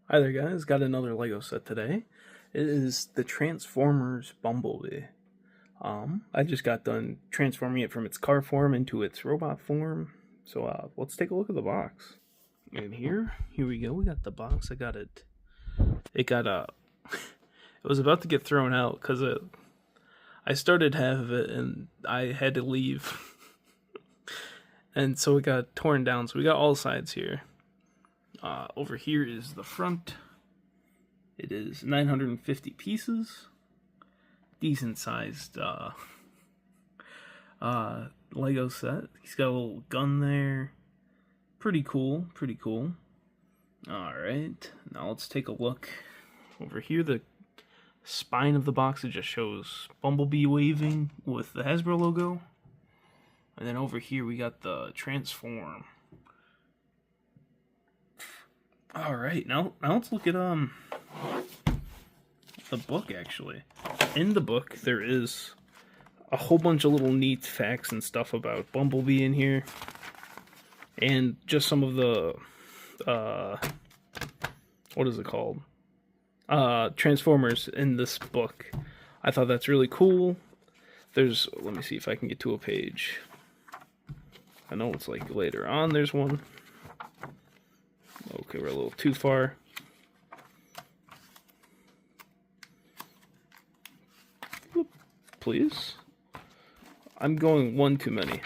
Hi there, guys. Got another Lego set today. It is the Transformers Bumblebee. I just got done transforming it from its car form into its robot form. So let's take a look at the box. And here we go. We got the box. I got it. It got it was about to get thrown out because I started half of it and I had to leave, and so it got torn down. So we got all sides here. Over here is the front. It is 950 pieces. Decent sized Lego set. He's got a little gun there. Pretty cool, pretty cool. Alright, now let's take a look. Over here, the spine of the box, it just shows Bumblebee waving with the Hasbro logo. And then over here, we got the Transform. Alright, now let's look at the book, actually. In the book, there is a whole bunch of little neat facts and stuff about Bumblebee in here. And just some of the, what is it called? Transformers in this book. I thought that's really cool. Let me see if I can get to a page. I know it's like later on there's one. Okay, we're a little too far. Please. I'm going one too many.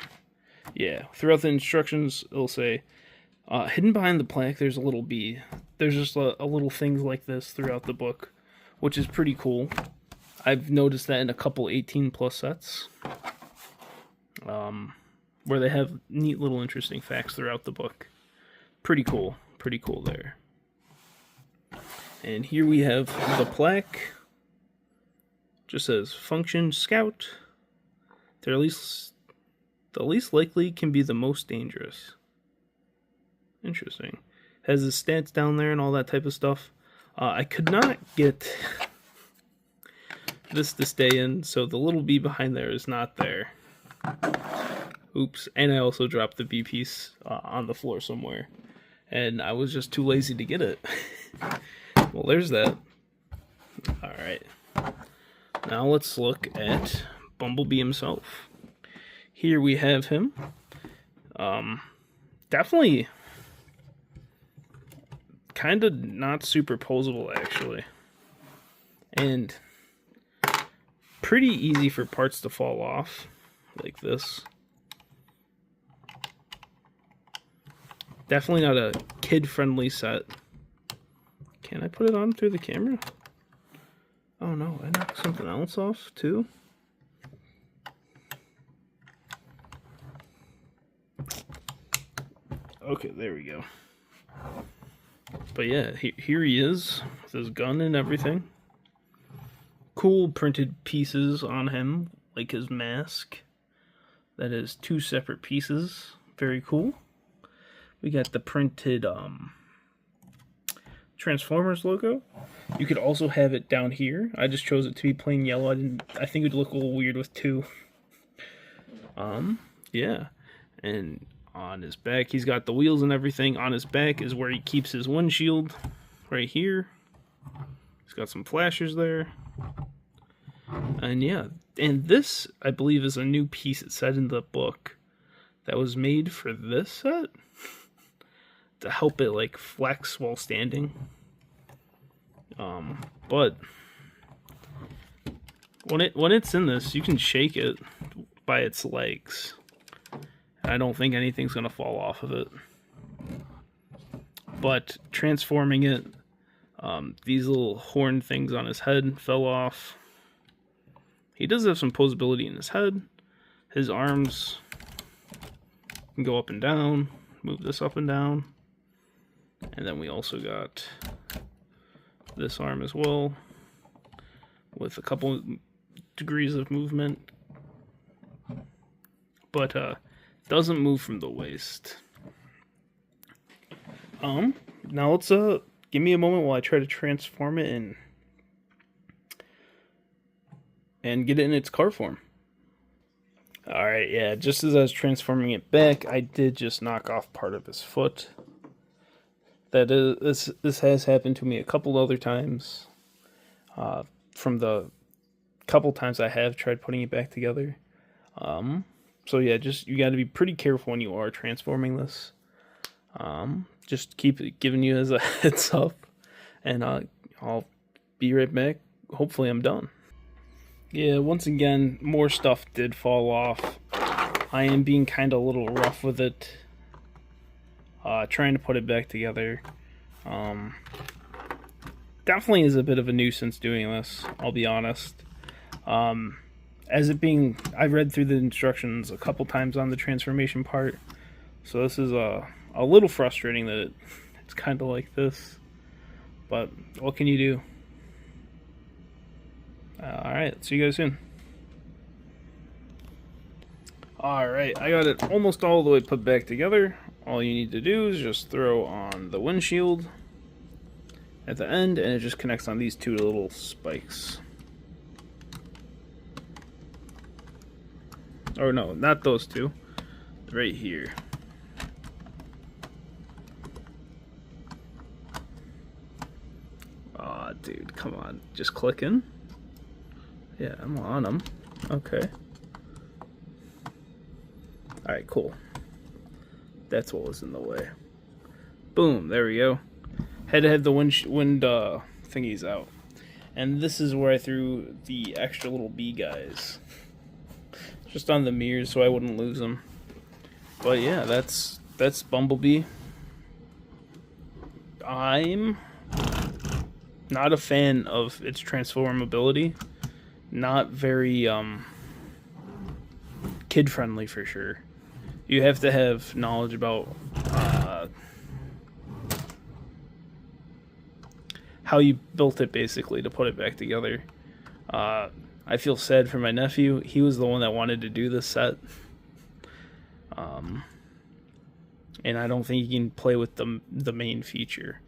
Yeah, throughout the instructions, it'll say, hidden behind the plaque, there's a little bee. There's just a little things like this throughout the book, which is pretty cool. I've noticed that in a couple 18+ sets, where they have neat little interesting facts throughout the book. Pretty cool there. And here we have the plaque. Just says function scout. The least likely can be the most dangerous. Interesting. Has his stats down there and all that type of stuff. I could not get this to stay in, so the little bee behind there is not there. Oops. And I also dropped the bee piece on the floor somewhere, and I was just too lazy to get it. Well, there's that. Alright. Now let's look at Bumblebee himself. Here we have him. Definitely kind of not superposable, actually. And pretty easy for parts to fall off, like this. Definitely not a kid-friendly set. Can I put it on through the camera? Oh no, I knocked something else off too. Okay, there we go. But yeah, here he is with his gun and everything. Cool printed pieces on him, like his mask. That is 2 separate pieces. Very cool. We got the printed Transformers logo. You could also have it down here. I just chose it to be plain yellow. I think it would look a little weird with 2. Yeah. And on his back, he's got the wheels and everything. On his back is where he keeps his windshield. Right here. He's got some flashers there. And yeah. And this, I believe, is a new piece it said in the book that was made for this set to help it like flex while standing. But when it's in this, you can shake it by its legs. I don't think anything's gonna fall off of it. But transforming it, these little horn things on his head fell off. He does have some posability in his head. His arms can go up and down. Move this up and down. And then we also got this arm as well, with a couple degrees of movement. But doesn't move from the waist. Now let's give me a moment while I try to transform it and get it in its car form. Alright, yeah, just as I was transforming it back, I did just knock off part of his foot. That is, this has happened to me a couple other times. From the couple times I have tried putting it back together. So yeah, just you got to be pretty careful when you are transforming this. Just keep it giving you as a heads up, and I'll be right back. Hopefully, I'm done. Yeah, once again, more stuff did fall off. I am being kind of a little rough with it. Trying to put it back together. Definitely is a bit of a nuisance doing this, I'll be honest. As it being, I read through the instructions a couple times on the transformation part, so this is a little frustrating that it's kind of like this, but what can you do? Alright, see you guys soon. Alright, I got it almost all the way put back together. All you need to do is just throw on the windshield at the end, and it just connects on these two little spikes. Or no, not those two. Right here. Aw, dude, come on. Just clicking. Yeah, I'm on them. Okay. Alright, cool. That's what was in the way. Boom, there we go. Had to have the wind thingies out. And this is where I threw the extra little bee guys. Just on the mirrors so I wouldn't lose them. But yeah, that's Bumblebee. I'm not a fan of its transformability. Not very kid friendly for sure. You have to have knowledge about how you built it basically to put it back together. I feel sad for my nephew. He was the one that wanted to do this set. And I don't think he can play with the main feature.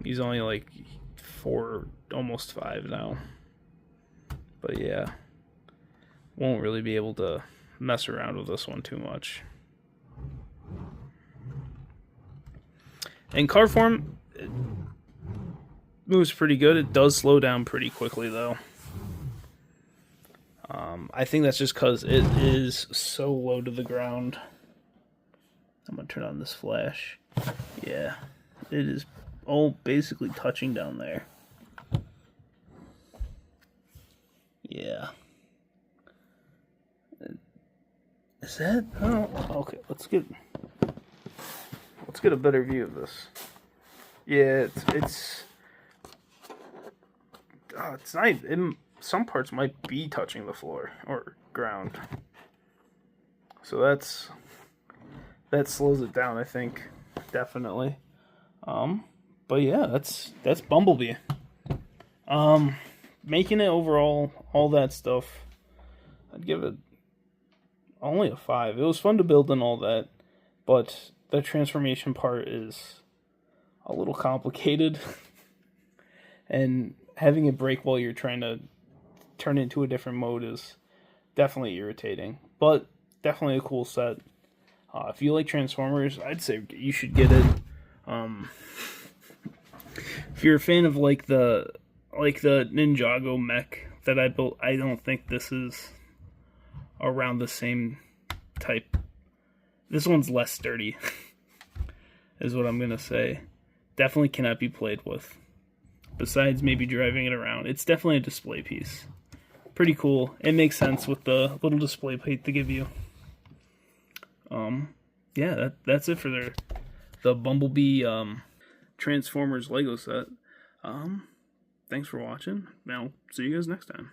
He's only like 4, almost 5 now. But yeah, won't really be able to mess around with this one too much. In car form, it moves pretty good. It does slow down pretty quickly though. I think that's just because it is so low to the ground. I'm gonna turn on this flash. Yeah, it is all basically touching down there. Yeah. Is that? Oh, okay. Let's get a better view of this. Yeah, it's not. Some parts might be touching the floor or ground. So that slows it down, I think, definitely. But yeah, that's Bumblebee. Making it overall, all that stuff, I'd give it only a 5. It was fun to build and all that, but the transformation part is a little complicated, and having it break while you're trying to turn it into a different mode is definitely irritating, but definitely a cool set. If you like Transformers, I'd say you should get it. If you're a fan of like the Ninjago mech that I built, I don't think this is around the same type. This one's less sturdy, is what I'm gonna say. Definitely cannot be played with. Besides maybe driving it around, it's definitely a display piece. Pretty cool. It makes sense with the little display plate to give you. Yeah, that's it for the Bumblebee Transformers Lego set. Thanks for watching. Now, see you guys next time.